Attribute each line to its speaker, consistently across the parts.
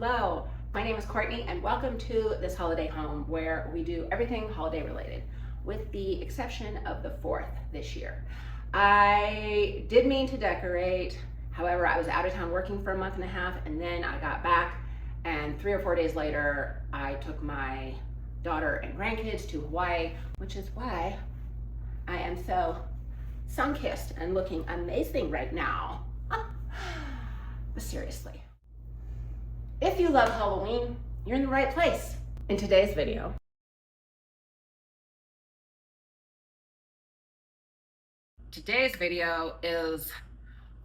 Speaker 1: Hello, my name is Courtney and welcome to this holiday home where we do everything holiday related with the exception of the 4th this year. I did mean to decorate, however I was out of town working for a month and a half and then I got back and 3 or 4 days later I took my daughter and grandkids to Hawaii, which is why I am so sun-kissed and looking amazing right now. But seriously, if you love Halloween, you're in the right place. In today's video, is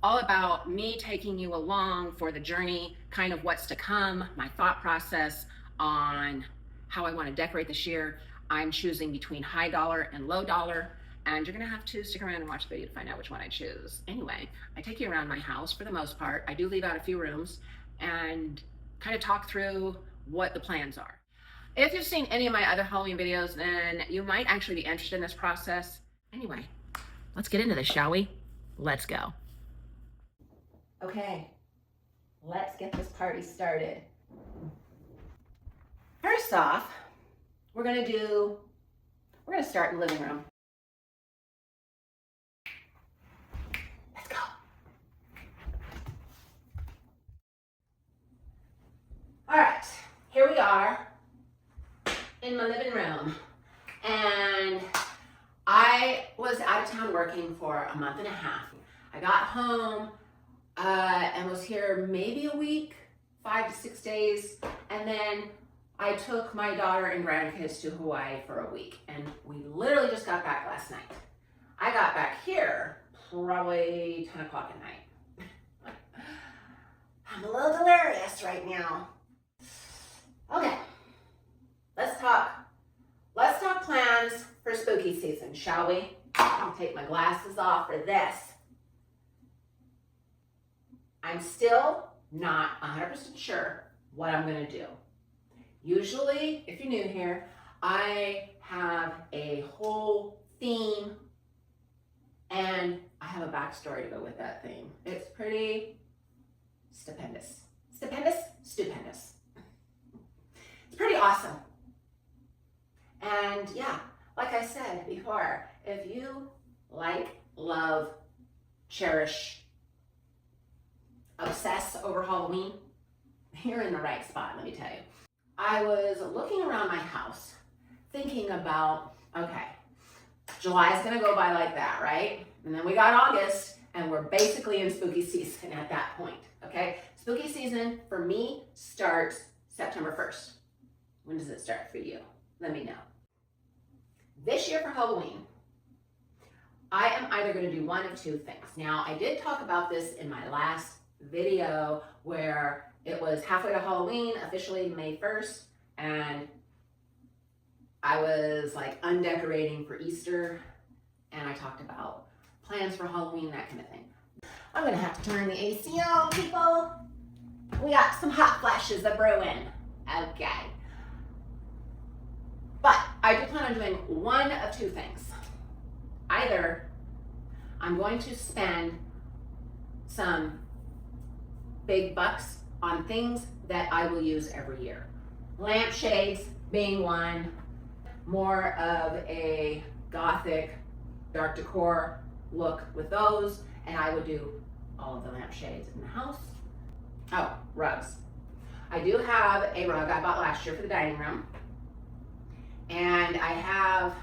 Speaker 1: all about me taking you along for the journey, kind of what's to come, my thought process on how I want to decorate this year. I'm choosing between high dollar and low dollar, and you're gonna have to stick around and watch the video to find out which one I choose. Anyway, I take you around my house for the most part. I do leave out a few rooms and kind of talk through what the plans are. If you've seen any of my other Halloween videos, then you might actually be interested in this process. Anyway, let's get into this, shall we? Let's go. Okay, let's get this party started. First off, we're gonna start in the living room. Let's go. All right, here we are in my living room. And I was out of town working for a month and a half. I got home and was here maybe a week, 5 to 6 days. And then I took my daughter and grandkids to Hawaii for a week. And we literally just got back last night. I got back here probably 10 o'clock at night. I'm a little delirious right now. Okay, let's talk plans for spooky season, shall we? I'll take my glasses off for this. I'm still not 100% sure what I'm gonna do. Usually, if you're new here, I have a whole theme and I have a backstory to go with that theme. It's pretty stupendous. Stupendous. It's pretty awesome. And yeah, like I said before, if you like, love, cherish, obsess over Halloween, you're in the right spot, let me tell you. I was looking around my house, thinking about, okay, July's gonna go by like that, right? And then we got August, and we're basically in spooky season at that point, okay? Spooky season, for me, starts September 1st. When does it start for you? Let me know. This year for Halloween, I am either gonna do one of two things. Now, I did talk about this in my last video where it was halfway to Halloween, officially May 1st, and I was like undecorating for Easter, and I talked about plans for Halloween, that kind of thing. I'm gonna have to turn the AC on, people. We got some hot flashes a brewing. Okay. But I do plan on doing one of two things. Either I'm going to spend some big bucks on things that I will use every year. Lampshades being one, more of a gothic, dark decor look with those, and I would do all of the lampshades in the house. Oh, rugs. I do have a rug I bought last year for the dining room, and I have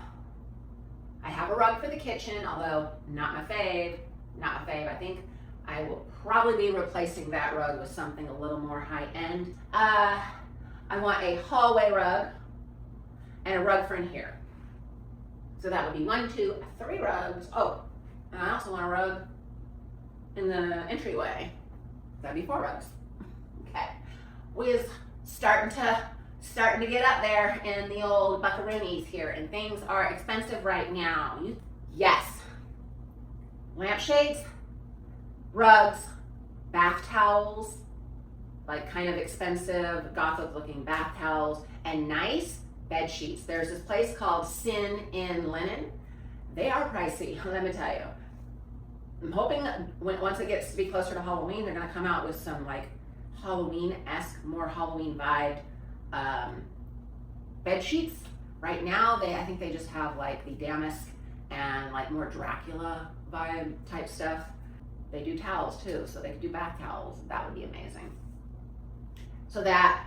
Speaker 1: a rug for the kitchen, although not my fave. I think I will probably be replacing that rug with something a little more high-end. I want a hallway rug and a rug for in here. So that would be 1, 2, 3 rugs. Oh, and I also want a rug in the entryway. That'd be 4 rugs. Okay, we is starting to get up there in the old buckaroonies here, and things are expensive right now. Yes, lampshades, rugs, bath towels, like kind of expensive gothic looking bath towels, and nice bed sheets. There's this place called Sin in Linen. They are pricey, let me tell you. I'm hoping once it gets to be closer to Halloween, they're gonna come out with some like Halloween-esque, more Halloween vibed bed sheets. Right now, I think they just have like the damask and like more Dracula vibe type stuff. They do towels too, so they could do bath towels. That would be amazing. So that,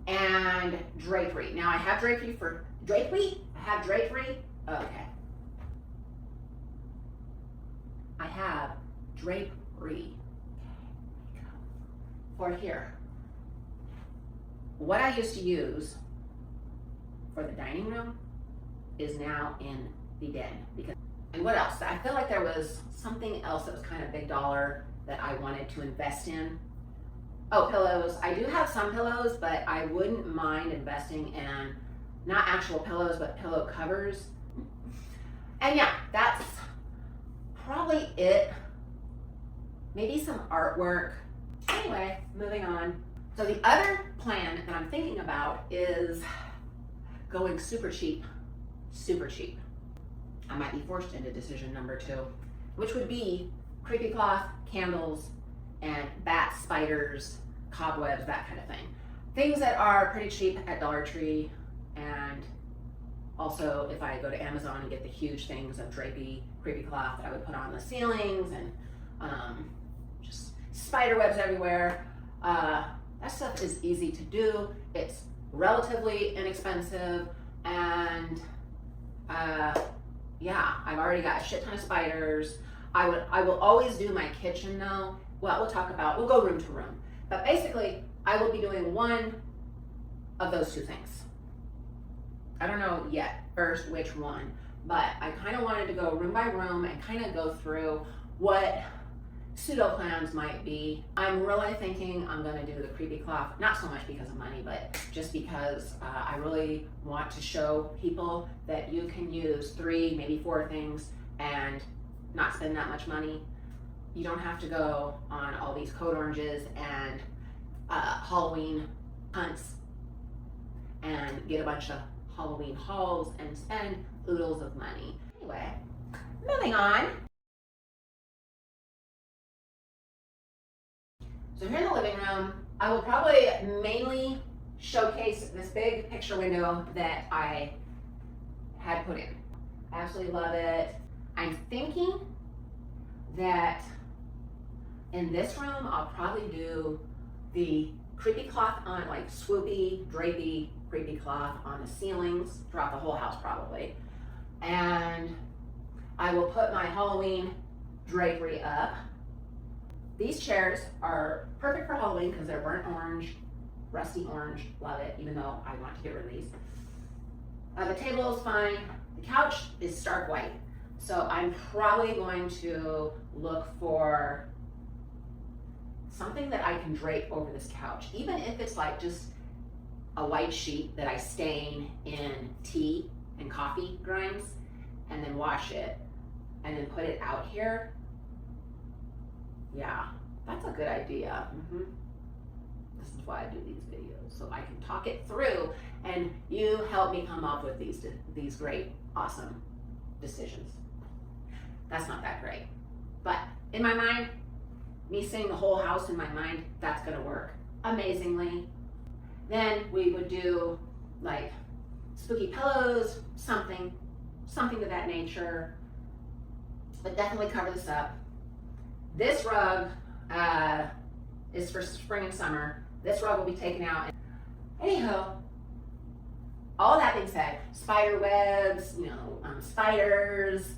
Speaker 1: and drapery. Now I have drapery for drapery. I have drapery. Okay. I have drapery for here. What I used to use for the dining room is now in the den. And what else? I feel like there was something else that was kind of big dollar that I wanted to invest in. Oh, pillows. I do have some pillows, but I wouldn't mind investing in not actual pillows, but pillow covers. And yeah, that's probably it. Maybe some artwork. Anyway, moving on. So the other plan that I'm thinking about is going super cheap, super cheap. I might be forced into decision number 2, which would be creepy cloth, candles, and bats, spiders, cobwebs, that kind of thing. Things that are pretty cheap at Dollar Tree, and also if I go to Amazon and get the huge things of drapey, creepy cloth that I would put on the ceilings, and just spider webs everywhere. That stuff is easy to do. It's relatively inexpensive, and yeah, I've already got a shit ton of spiders. I will always do my kitchen though. Well, we'll go room to room. But basically, I will be doing one of those 2 things. I don't know yet first which one, but I kind of wanted to go room by room and kind of go through what pseudo plans might be. I'm really thinking I'm gonna do the creepy cloth, not so much because of money, but just because I really want to show people that you can use 3, maybe 4 things and not spend that much money. You don't have to go on all these code oranges and Halloween hunts and get a bunch of Halloween hauls and spend oodles of money. Anyway, moving on. So here in the living room, I will probably mainly showcase this big picture window that I had put in. I absolutely love it. I'm thinking that in this room, I'll probably do the creepy cloth on, like swoopy, drapey, creepy cloth on the ceilings throughout the whole house probably. And I will put my Halloween drapery up. These chairs are perfect for Halloween because they're burnt orange, rusty orange, love it, even though I want to get rid of these. The table is fine. The couch is stark white. So I'm probably going to look for something that I can drape over this couch, even if it's like just a white sheet that I stain in tea and coffee grinds and then wash it and then put it out here. Yeah, that's a good idea. This is why I do these videos, so I can talk it through and you help me come up with these great, awesome decisions. That's not that great, but in my mind, me seeing the whole house in my mind, that's gonna work amazingly. Then we would do like spooky pillows, something to that nature, but definitely cover this up. This rug is for spring and summer. This rug will be taken out. Anyhow, all that being said, spider webs, spiders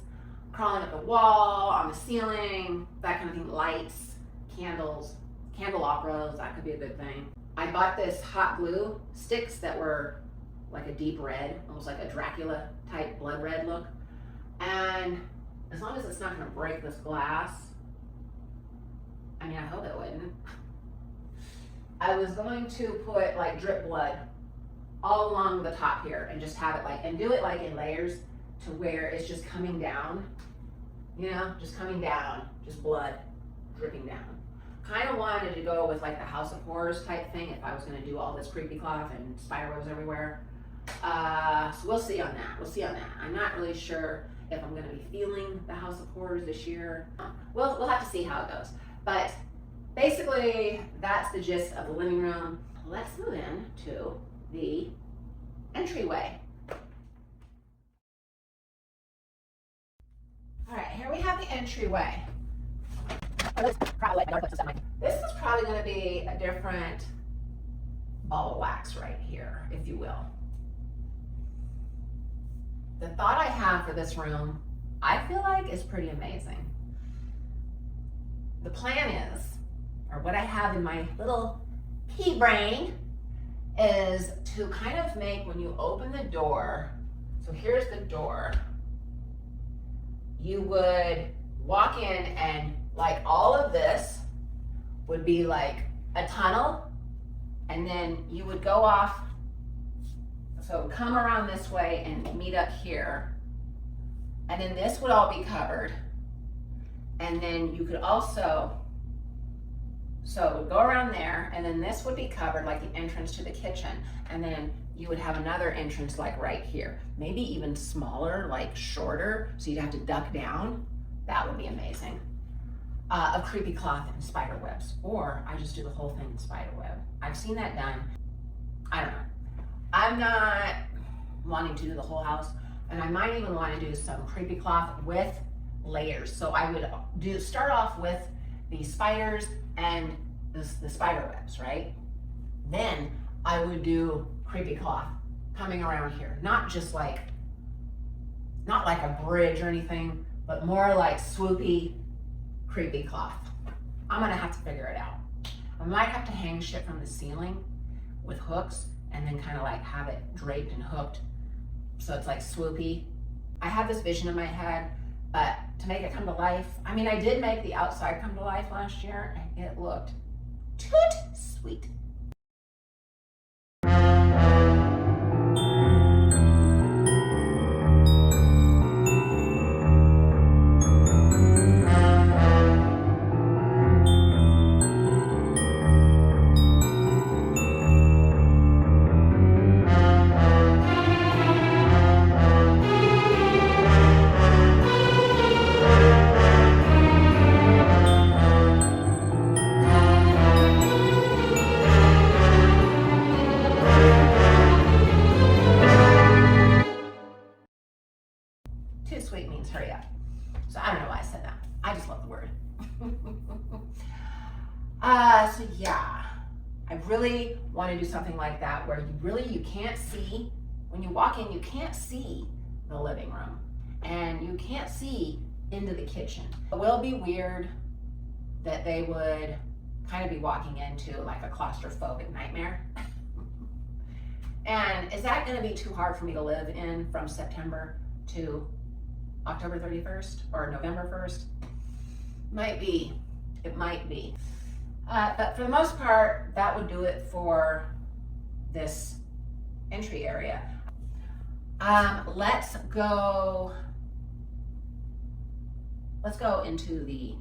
Speaker 1: crawling up the wall, on the ceiling, that kind of thing, lights, candles, candelabras, that could be a good thing. I bought this hot glue sticks that were like a deep red, almost like a Dracula type blood red look. And as long as it's not gonna break this glass, I mean, I hope it wouldn't. I was going to put like drip blood all along the top here and just have it like, and do it like in layers to where it's just coming down, just coming down, just blood dripping down. Kind of wanted to go with like the House of Horrors type thing if I was gonna do all this creepy cloth and spider webs everywhere. So we'll see on that. I'm not really sure if I'm gonna be feeling the House of Horrors this year. We'll have to see how it goes. But basically, that's the gist of the living room. Let's move in to the entryway. All right, here we have the entryway. This is probably going to be a different ball of wax right here, if you will. The thought I have for this room, I feel like is pretty amazing. The plan is, or what I have in my little pea brain, is to kind of make, when you open the door, so here's the door, you would walk in and like all of this would be like a tunnel, and then you would go off, so come around this way and meet up here, and then this would all be covered, and then you could also, so it would go around there, and then this would be covered like the entrance to the kitchen, and then you would have another entrance like right here, maybe even smaller, like shorter, so you'd have to duck down. That would be amazing. Of creepy cloth and spider webs, or I just do the whole thing in spider web. I've seen that done. I don't know. I'm not wanting to do the whole house, and I might even want to do some creepy cloth with layers. So I would start off with the spiders and the spider webs, right? Then I would do creepy cloth coming around here, not like a bridge or anything, but more like swoopy creepy cloth. I'm gonna have to figure it out. I might have to hang shit from the ceiling with hooks and then kind of like have it draped and hooked so it's like swoopy. I have this vision in my head, but to make it come to life, I mean, I did make the outside come to life last year and it looked toot sweet. Too sweet means hurry up. So I don't know why I said that. I just love the word. So yeah, I really want to do something like that where you can't see, when you walk in, you can't see the living room and you can't see into the kitchen. It will be weird that they would kind of be walking into like a claustrophobic nightmare. And is that going to be too hard for me to live in from September to October 31st or November 1st? Might be. It might be. But for the most part, that would do it for this entry area. Let's go into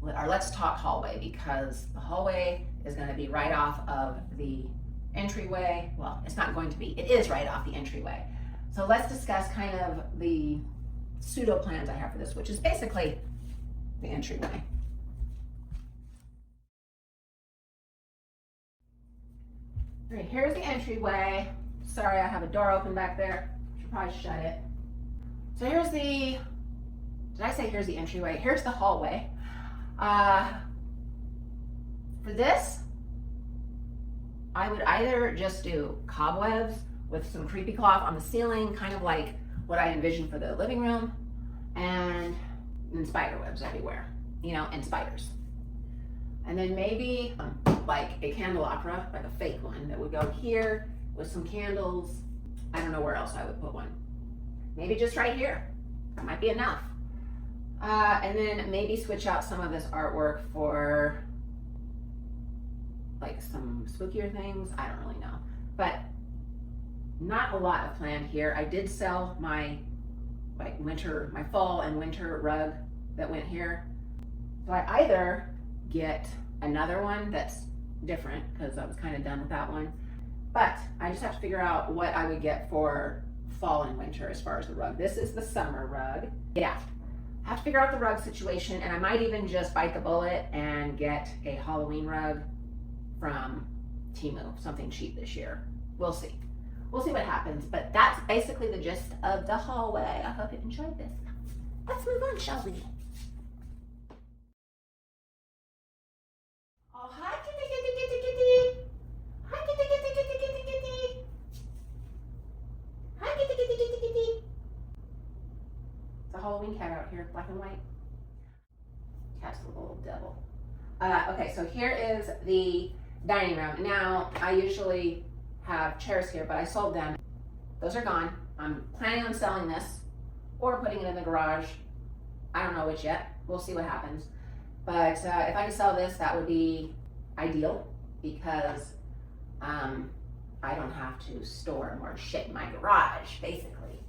Speaker 1: let's talk hallway, because the hallway is going to be right off of the entryway. Well, it's not going to be. It is right off the entryway. So let's discuss kind of the pseudo plans I have for this, which is basically the entryway. All right, here's the entryway. Sorry, I have a door open back there. Should probably shut it. So here's did I say here's the entryway? Here's the hallway. For this, I would either just do cobwebs with some creepy cloth on the ceiling, kind of like what I envisioned for the living room, and spider webs everywhere, and spiders. And then maybe like a candelabra, like a fake one that would go here with some candles. I don't know where else I would put one. Maybe just right here. That might be enough. And then maybe switch out some of this artwork for like some spookier things. I don't really know. But not a lot of planned here. I did sell my fall and winter rug that went here. So I either get another one that's different, because I was kind of done with that one, but I just have to figure out what I would get for fall and winter as far as the rug. This is the summer rug. Yeah. have to figure out the rug situation, and I might even just bite the bullet and get a Halloween rug from Temu, something cheap this year. We'll see. We'll see what happens, but that's basically the gist of the hallway. I hope you enjoyed this. Let's move on, shall we? Oh, hi, kitty, kitty, kitty, kitty. Hi, kitty, kitty, kitty, kitty, kitty. Hi, kitty, kitty, kitty, kitty. It's a Halloween cat out here, black and white. Cat's a little devil. Okay, so here is the dining room. Now, I usually have chairs here, but I sold them. Those are gone. I'm planning on selling this or putting it in the garage. I don't know which yet. We'll see what happens. But if I could sell this, that would be ideal because I don't have to store more shit in my garage, basically.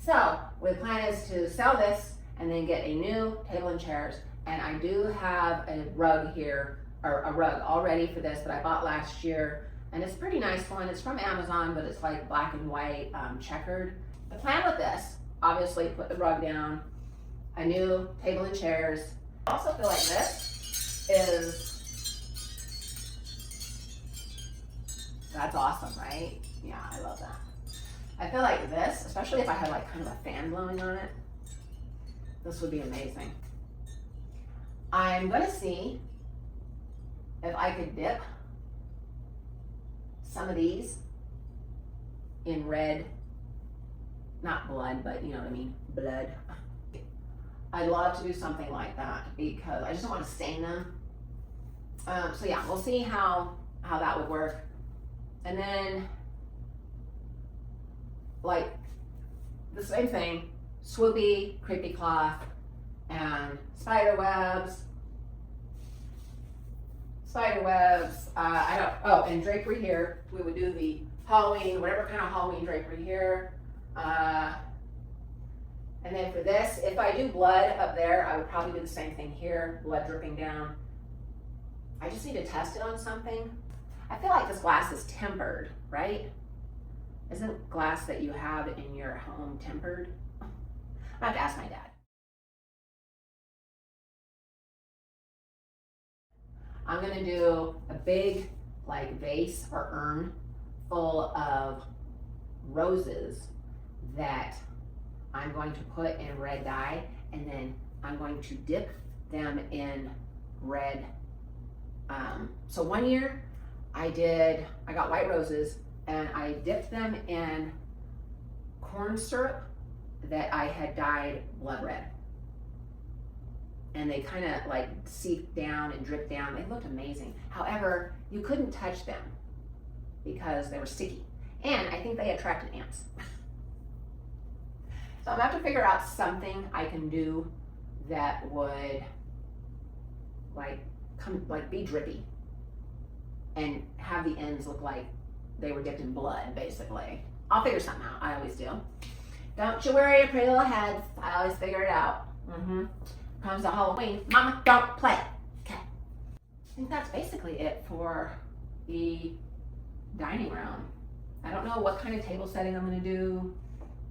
Speaker 1: So the plan is to sell this and then get a new table and chairs. And I do have a rug here, or a rug all ready for this that I bought last year. And it's a pretty nice one. It's from Amazon, but it's like black and white checkered. The plan with this, obviously put the rug down, a new table and chairs. I also feel like this is, that's awesome, right? Yeah, I love that. I feel like this, especially if I had like kind of a fan blowing on it, this would be amazing. I'm gonna see if I could dip some of these in red, not blood, but you know what I mean, blood. I'd love to do something like that because I just don't want to stain them. So yeah, we'll see how that would work. And then like the same thing, swoopy, creepy cloth, and spider webs. And drapery here. We would do the Halloween, whatever kind of Halloween drapery here. And then for this, if I do blood up there, I would probably do the same thing here, blood dripping down. I just need to test it on something. I feel like this glass is tempered, right? Isn't glass that you have in your home tempered? I have to ask my dad. I'm gonna do a big like vase or urn full of roses that I'm going to put in red dye, and then I'm going to dip them in red. So one year I got white roses and I dipped them in corn syrup that I had dyed blood red. And they kind of like seeped down and dripped down. They looked amazing. However, you couldn't touch them because they were sticky. And I think they attracted ants. So I'm gonna have to figure out something I can do that would be drippy and have the ends look like they were dipped in blood, basically. I'll figure something out. I always do. Don't you worry your pretty little heads. I always figure it out. Comes to Halloween, mama, don't play. Okay. I think that's basically it for the dining room. I don't know what kind of table setting I'm gonna do.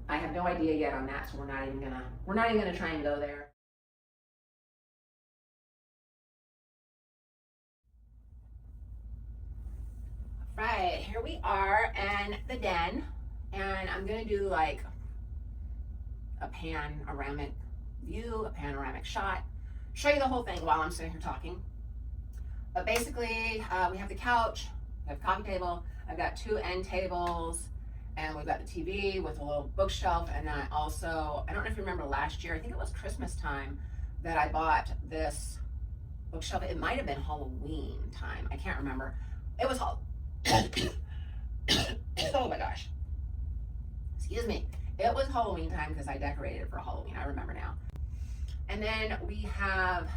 Speaker 1: I have no idea yet on that, so we're not even gonna try and go there. Right, here we are in the den, and I'm gonna do like a panoramic view, a panoramic shot, show you the whole thing while I'm sitting here talking. But basically, we have the couch, we have a coffee table, I've got two end tables, and we've got the TV with a little bookshelf. And then I don't know if you remember last year, I think it was Christmas time, that I bought this bookshelf. It might have been Halloween time, I can't remember. It was oh my gosh, excuse me. It was Halloween time because I decorated it for Halloween, I remember now. And then we have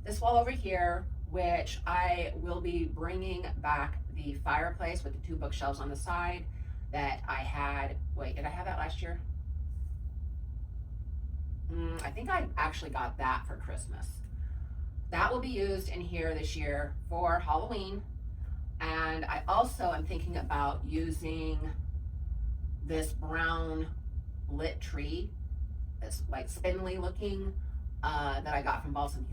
Speaker 1: this wall over here, which I will be bringing back the fireplace with the two bookshelves on the side that I had. Wait, did I have that last year? I think I actually got that for Christmas. That will be used in here this year for Halloween. And I also am thinking about using this brown lit tree. It's like spindly looking that I got from Balsam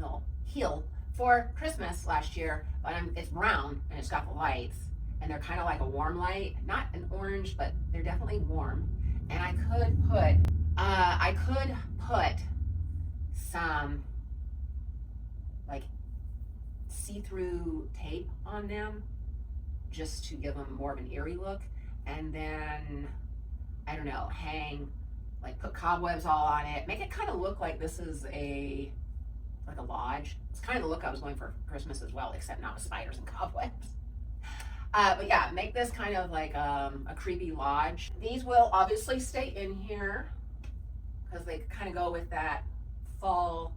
Speaker 1: Hill for Christmas last year, but it's brown and it's got the lights, and they're kind of like a warm light, not an orange, but they're definitely warm. And I could put some like see-through tape on them just to give them more of an eerie look, and then I don't know, like put cobwebs all on it, make it kind of look like this is like a lodge. It's kind of the look I was going for Christmas as well, except not with spiders and cobwebs. But yeah, make this kind of like a creepy lodge. These will obviously stay in here because they kind of go with that fall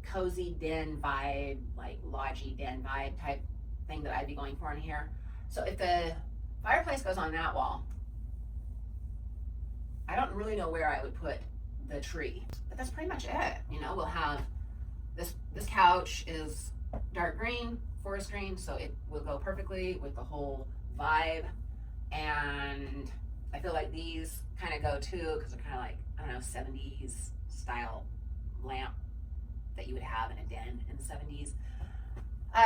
Speaker 1: cozy den vibe, like lodgy den vibe type thing that I'd be going for in here. So if the fireplace goes on that wall, I don't really know where I would put the tree, but that's pretty much it. You know, we'll have this couch is dark green, forest green, so it will go perfectly with the whole vibe. And I feel like these kind of go too, because they're kind of like, I don't know, 70s style lamp that you would have in a den in the 70s.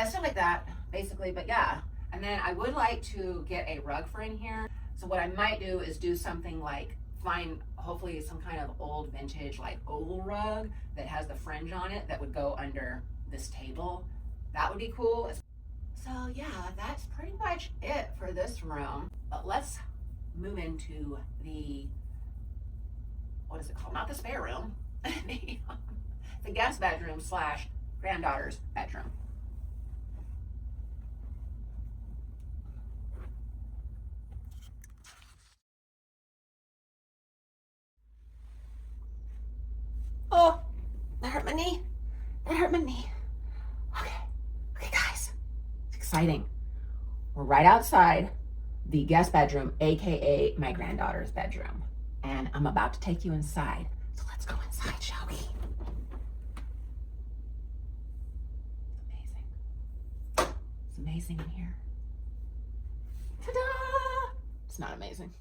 Speaker 1: Stuff like that, basically, but yeah. And then I would like to get a rug for in here. So what I might do is do something like find hopefully some kind of old vintage like oval rug that has the fringe on it that would go under this table. That would be cool. So yeah, that's pretty much it for this room. But let's move into what is it called? Not the spare room. The guest bedroom / granddaughter's bedroom. Oh, that hurt my knee. That hurt my knee. Okay, guys. It's exciting. We're right outside the guest bedroom, aka my granddaughter's bedroom. And I'm about to take you inside. So let's go inside, shall we? It's amazing in here. Ta-da! It's not amazing.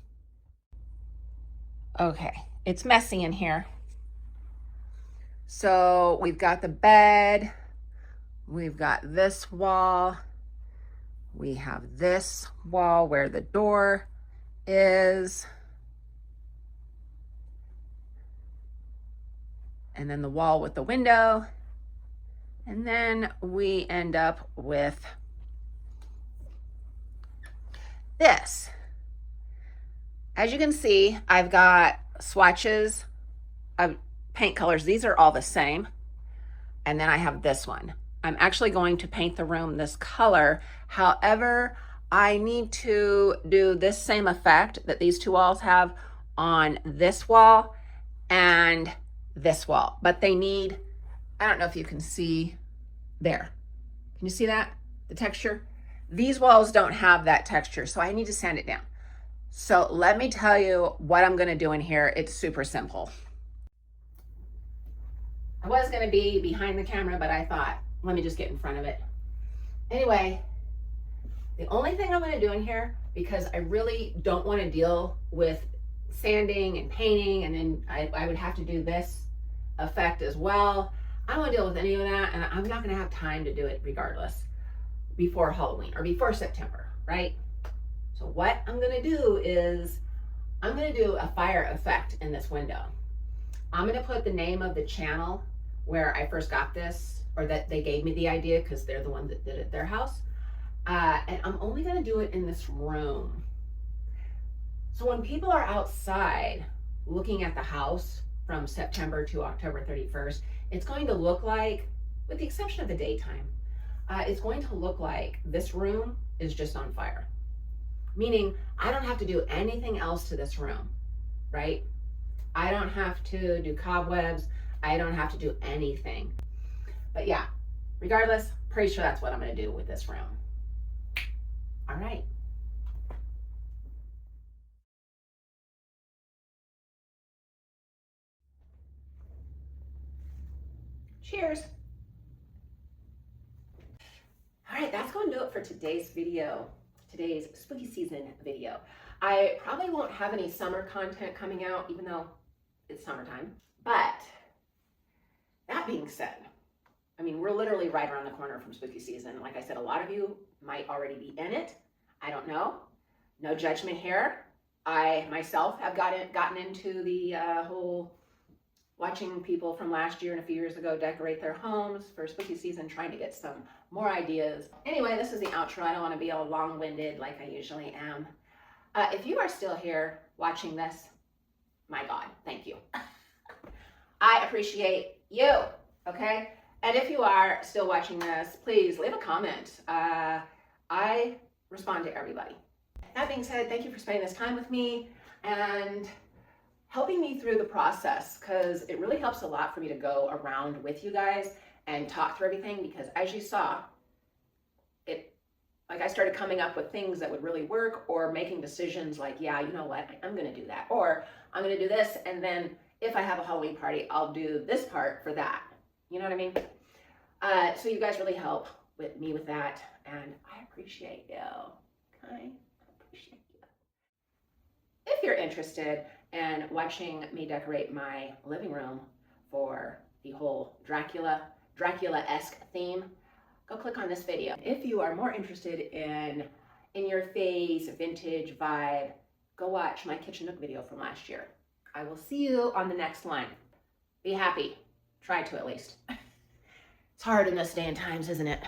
Speaker 1: Okay, it's messy in here. So we've got the bed, we've got this wall, we have this wall where the door is, and then the wall with the window, and then we end up with this. As you can see, I've got swatches of paint colors. These are all the same. And then I have this one. I'm actually going to paint the room this color. However, I need to do this same effect that these two walls have on this wall and this wall. But they need, I don't know if you can see there. Can you see that? The texture? These walls don't have that texture, so I need to sand it down. So let me tell you what I'm gonna do in here. It's super simple. I was gonna be behind the camera, but I thought, let me just get in front of it. Anyway, the only thing I'm gonna do in here, because I really don't wanna deal with sanding and painting, and then I would have to do this effect as well. I don't wanna deal with any of that, and I'm not gonna have time to do it regardless before Halloween or before September, right? So what I'm gonna do is, I'm gonna do a fire effect in this window. I'm gonna put the name of the channel where I first got this, or that they gave me the idea because they're the one that did it at their house. And I'm only gonna do it in this room. So when people are outside looking at the house from September to October 31st, it's going to look like, with the exception of the daytime, it's going to look like this room is just on fire. Meaning I don't have to do anything else to this room, right? I don't have to do cobwebs. I don't have to do anything. But yeah, regardless, pretty sure that's what I'm gonna do with this room. All right. Cheers. All right, that's going to do it for today's video, today's spooky season video. I probably won't have any summer content coming out, even though it's summertime, but being said, I mean, we're literally right around the corner from spooky season. Like I said, a lot of you might already be in it. I don't know. No judgment here. I myself have gotten into the whole watching people from last year and a few years ago decorate their homes for spooky season, trying to get some more ideas. Anyway, this is the outro. I don't want to be all long-winded like I usually am. If you are still here watching this, my God, thank you. I appreciate you, okay? And if you are still watching this, please leave a comment. I respond to everybody. That being said, thank you for spending this time with me and helping me through the process, because it really helps a lot for me to go around with you guys and talk through everything, because as you saw, like I started coming up with things that would really work, or making decisions like, yeah, you know what, I'm gonna do that, or I'm gonna do this, and then if I have a Halloween party, I'll do this part for that. You know what I mean? So you guys really help with me with that, and I appreciate you, okay? I appreciate you. If you're interested in watching me decorate my living room for the whole Dracula-esque theme, go click on this video. If you are more interested in your face, vintage vibe, go watch my Kitchen Nook video from last year. I will see you on the next one. Be happy. Try to, at least. It's hard in this day and times, isn't it?